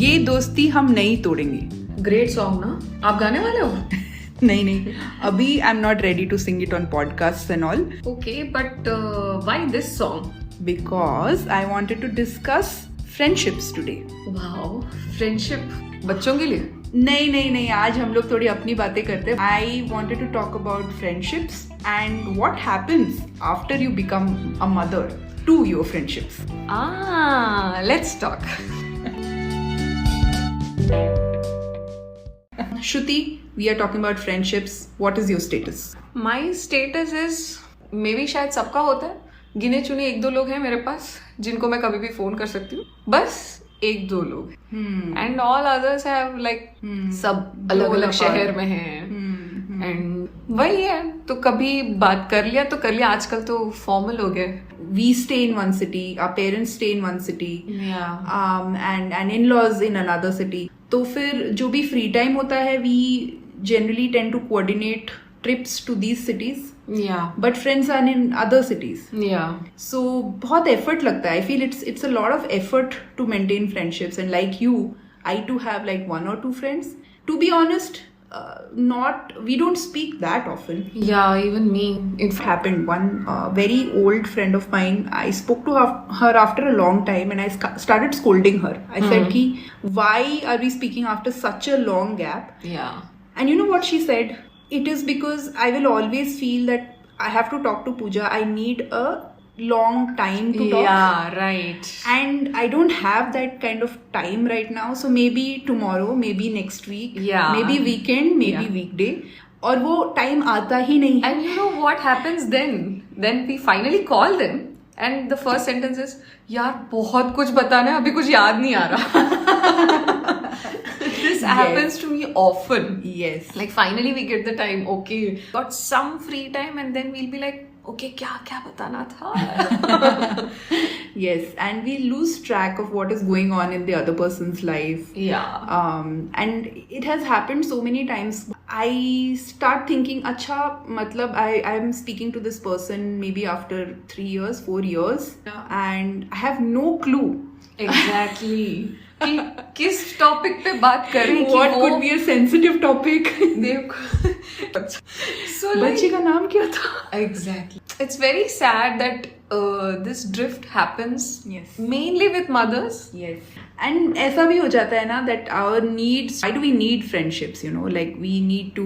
ये दोस्ती हम नहीं तोड़ेंगे. ग्रेट सॉन्ग ना. आप गाने वाले हो? नहीं अभी I am not ready to sing it on podcast and all. Okay, but why this song? Because I wanted to discuss friendships today. Wow, friendship बच्चों के लिए? नहीं आज हम लोग थोड़ी अपनी बातें करते हैं. I wanted to talk about friendships and what happens after you become a mother to your friendships. Let's talk. Shruthi, we are talking about friendships. What is your status? My status is maybe शायद सबका होता है. गिने चुने एक दो लोग हैं मेरे पास जिनको मैं कभी भी फोन कर सकती हूँ. बस एक दो लोग. And all others have like सब अलग अलग शहर में हैं. एंड वही है, तो कभी बात कर लिया तो कर लिया. आजकल तो फॉर्मल हो गए. We stay in one city, our parents stay in one city, and in-laws in another city. तो फिर जो भी free time होता है, we generally tend to coordinate trips to these cities. Yeah. But friends are in other cities. Yeah. So बहुत effort लगता है. I feel it's a lot of effort to maintain friendships. And like you, I too have like one or two friends. To be honest, we don't speak that often. Yeah, even me. It happened. One very old friend of mine, I spoke to her after a long time and I started scolding her. I said ki, why are we speaking after such a long gap? Yeah. And you know what she said? It is because I will always feel that I have to talk to Puja. I need a long time to talk. Yeah, right. And I don't have that kind of time right now. So maybe tomorrow, maybe next week, maybe weekend, maybe weekday. और वो time आता ही नहीं है. And you know what happens then? Then we finally call them and the first sentence is, यार बहुत कुछ बताना है, अभी कुछ याद नहीं आ रहा. This happens to me often. Yes. Like finally we get the time. Okay, got some free time and then we'll be like, okay, क्या बताना था? Yes, and we lose track of what is going on in the other person's life. Yeah. And it has happened so many times. I start thinking, अच्छा, मतलब I am speaking to this person maybe after 3 years, 4 years, and I have no clue. Exactly. कि किस topic पे बात करें. What could be a sensitive topic? So बच्चे का नाम क्या था? Exactly. It's very sad that this drift happens. Yes. Mainly with mothers. Yes. And ऐसा भी हो जाता है ना that our needs, why do we need friendships, you know, like we need to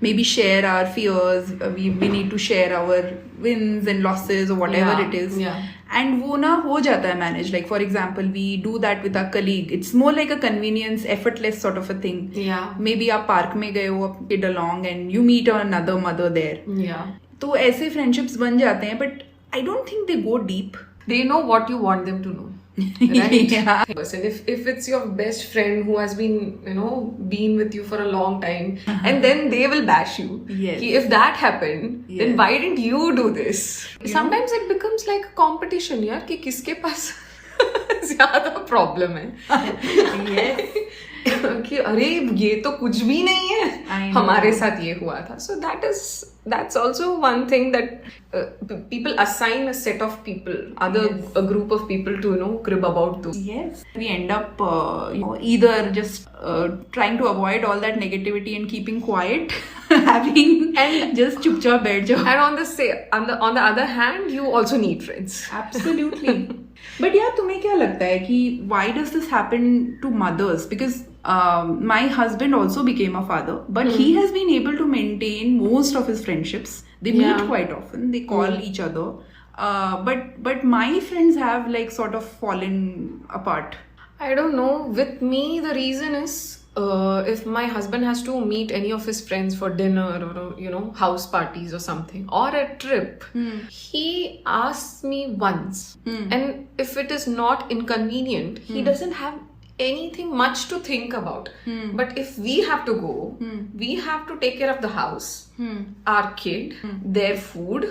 maybe share our fears, we need to share our wins and losses or whatever it is. Yeah. And वो ना हो जाता है manage. Like for example, we do that with our colleague. It's more like a convenience, effortless sort of a thing. Yeah. Maybe आप park में गए हो, आप kid along and you meet another mother there. Yeah. तो ऐसे friendships बन जाते हैं, but I don't think they go deep. They know what you want them to know. Right? Yeah. And if it's your best friend who has been, been with you for a long time, and then they will bash you. Yes. If that happened, then why didn't you do this? Sometimes it becomes like a competition, यार, कि किसके पास ज़्यादा problem है. Yes. कि अरे ये तो कुछ भी नहीं है, हमारे साथ ये हुआ था. So that's also one thing that people assign a set of people, a group of people to crib about those. Yes, we end up either just trying to avoid all that negativity and keeping quiet, having and just chupchap बैठ जाओ. And on the other hand, you also need friends. Absolutely. But yeah, तुम्हें क्या लगता है कि why does this happen to mothers? Because my husband also became a father, but he has been able to maintain most of his friendships. They meet quite often. They call each other. But my friends have like sort of fallen apart. I don't know. With me, the reason is if my husband has to meet any of his friends for dinner or house parties or something or a trip, he asks me once, and if it is not inconvenient, he doesn't have anything much to think about. But if we have to go, we have to take care of the house, our kid, their food.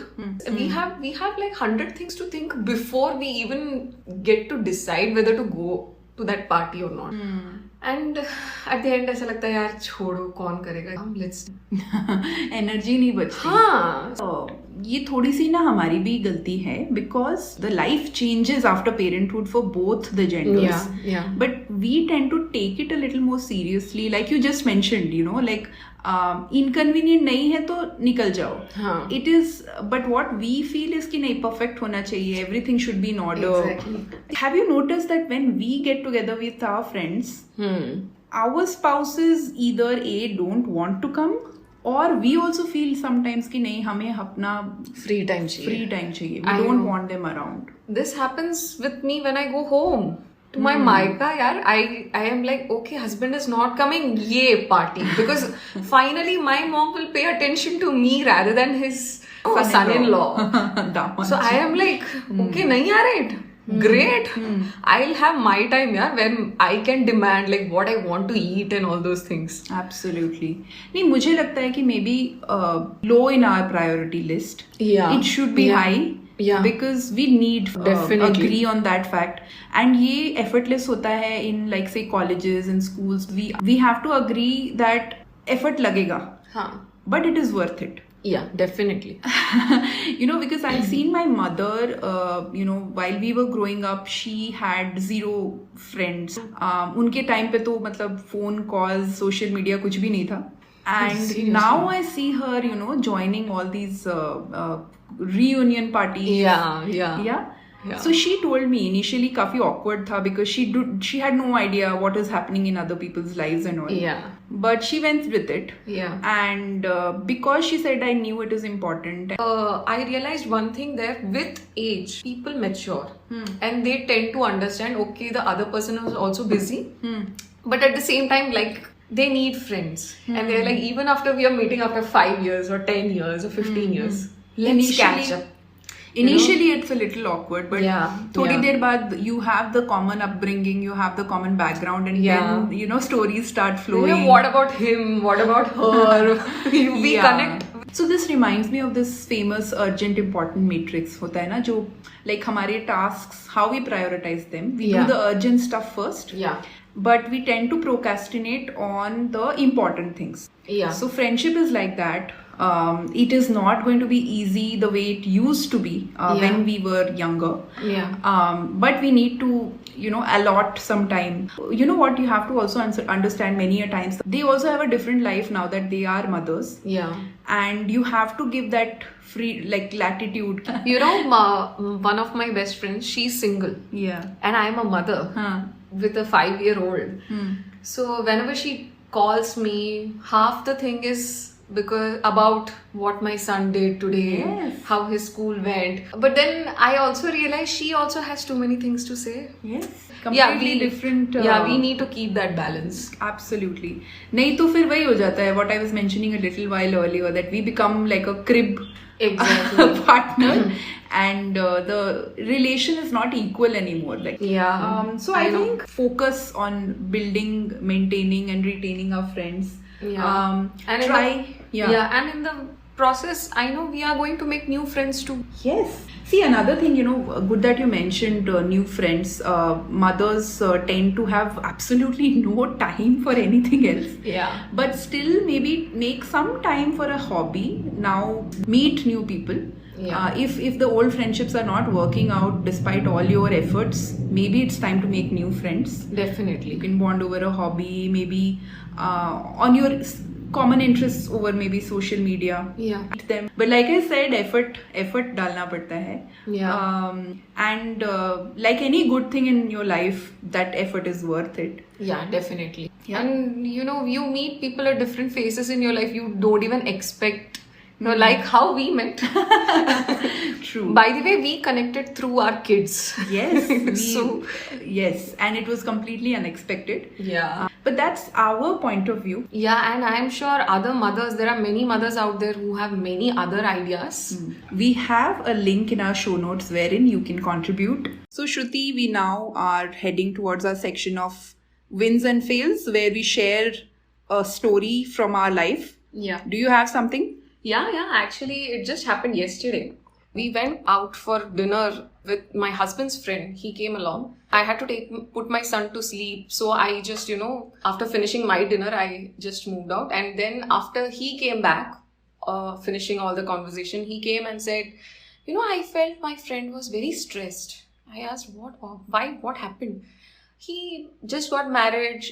We have like 100 things to think before we even get to decide whether to go to that party or not. And at the end ऐसा लगता है यार छोड़ो, कौन करेगा, let's energy नहीं बचती. हाँ. ये थोड़ी सी ना हमारी भी गलती है, because the life changes after parenthood for both the genders. Yeah. But we tend to take it a little more seriously, like you just mentioned, like inconvenient नहीं है तो निकल जाओ. हाँ. It is, but what we feel is कि नहीं, perfect होना चाहिए, everything should be in order. Exactly. Have you noticed that when we get together with our friends, our spouses either A, don't want to come, और we also feel sometimes कि नहीं, हमें अपना free time चाहिए. We don't want them around. This happens with me when I go home to my Maika. यार, I am like, okay, husband is not coming, ये party, because finally my mom will pay attention to me rather than his son-in-law. So I am like, okay, नहीं आ रहे, great. I'll have my time, yeah, when I can demand like what I want to eat and all those things. Absolutely. नहीं, मुझे लगता है कि maybe low in our priority list. Yeah. It should be high. Yeah. Because we need Definitely agree on that fact. And ये effortless होता है in like say colleges and schools. We have to agree that effort लगेगा. हाँ. But it is worth it. Yeah, definitely. Because I've seen my mother, while we were growing up, she had 0 friends. उनके time पे तो मतलब phone calls, social media कुछ भी नहीं था. And Seriously? Now I see her, joining all these reunion parties. Yeah. So she told me initially काफी awkward था, because she had no idea what is happening in other people's lives and all. Yeah. But she went with it. Yeah. And because she said, I knew it is important. I realized one thing there: with age, people mature and they tend to understand, okay, the other person is also busy, but at the same time, like, they need friends, and they're like, even after we are meeting after 5 years or 10 years or 15 years, let's catch up. Initially, it's a little awkward, but थोड़ी देर बाद you have the common upbringing, you have the common background, and then stories start flowing. What about him? What about her? We connect. So this reminds me of this famous urgent important matrix होता है ना, जो like हमारे tasks, how we prioritize them. We do the urgent stuff first. Yeah. But we tend to procrastinate on the important things. Yeah. So friendship is like that. It is not going to be easy the way it used to be when we were younger. Yeah. But we need to, allot some time. You know what? You have to also understand many a times they also have a different life now that they are mothers. Yeah. And you have to give that free, like, latitude. One of my best friends, she's single. Yeah. And I'm a mother with a 5-year-old. So whenever she calls me, half the thing is because about what my son did today, how his school went. But then I also realized she also has too many things to say. Yes. Completely different. We need to keep that balance. Absolutely. नहीं तो फिर वही हो जाता है what I was mentioning a little while earlier, that we become like a crib partner, and the relation is not equal anymore. Like so I think focus on building, maintaining, and retaining our friends. And in the process, I know we are going to make new friends too. Yes. See, another thing, good that you mentioned new friends. Mothers tend to have absolutely no time for anything else. Yeah. But still, maybe make some time for a hobby. Now, meet new people. Yeah. If the old friendships are not working out despite all your efforts, maybe it's time to make new friends. Definitely. You can bond over a hobby, maybe on your common interests over maybe social media. Yeah. Them. But like I said, effort डालना पड़ता है. Yeah. And like any good thing in your life, that effort is worth it. Yeah, definitely. Yeah. And you meet people at different phases in your life. You don't even expect. Like how we met. True. By the way, we connected through our kids. Yes. Yes, and it was completely unexpected. Yeah. But that's our point of view. Yeah, and I'm sure other mothers, there are many mothers out there who have many other ideas. We have a link in our show notes wherein you can contribute. So Shruti, we now are heading towards our section of wins and fails, where we share a story from our life. Yeah. Do you have something? Yeah. Actually, it just happened yesterday. We went out for dinner with my husband's friend. He came along. I had to put my son to sleep. So I just, after finishing my dinner, I just moved out. And then after he came back, finishing all the conversation, he came and said, I felt my friend was very stressed. I asked, why, what happened? He just got married.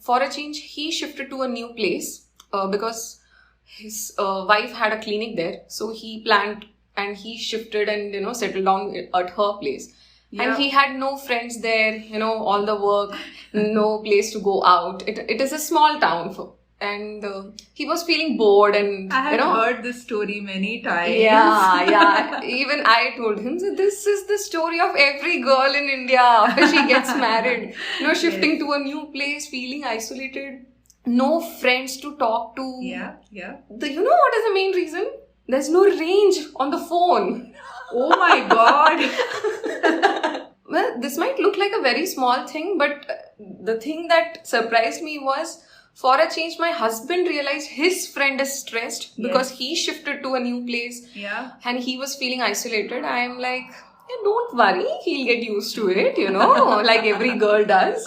For a change, he shifted to a new place because his wife had a clinic there. So he planned and he shifted and, settled down at her place. Yeah. And he had no friends there, all the work, no place to go out. It is a small town and he was feeling bored and I have heard this story many times. Yeah. Even I told him that this is the story of every girl in India after she gets married. Shifting to a new place, feeling isolated, no friends to talk to. Yeah. What is the main reason? There's no range on the phone. Oh my God. Well, this might look like a very small thing, but the thing that surprised me was, for a change, my husband realized his friend is stressed because he shifted to a new place. Yeah. And he was feeling isolated. I am like, don't worry, he'll get used to it, like every girl does.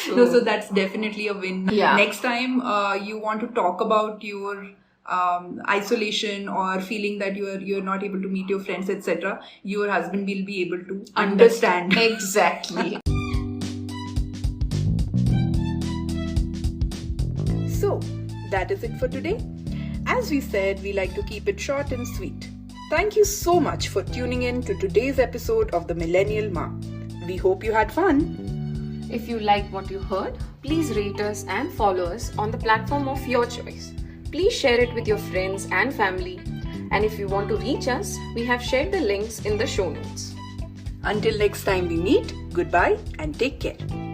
So that's definitely a win. Yeah. Next time you want to talk about your isolation or feeling that you're not able to meet your friends, etc., your husband will be able to understand. Exactly. So that is it for today. As we said, we like to keep it short and sweet. Thank you so much for tuning in to today's episode of the Millennial Maa. We hope you had fun. If you liked what you heard, please rate us and follow us on the platform of your choice. Please share it with your friends and family. And if you want to reach us, we have shared the links in the show notes. Until next time we meet, goodbye and take care.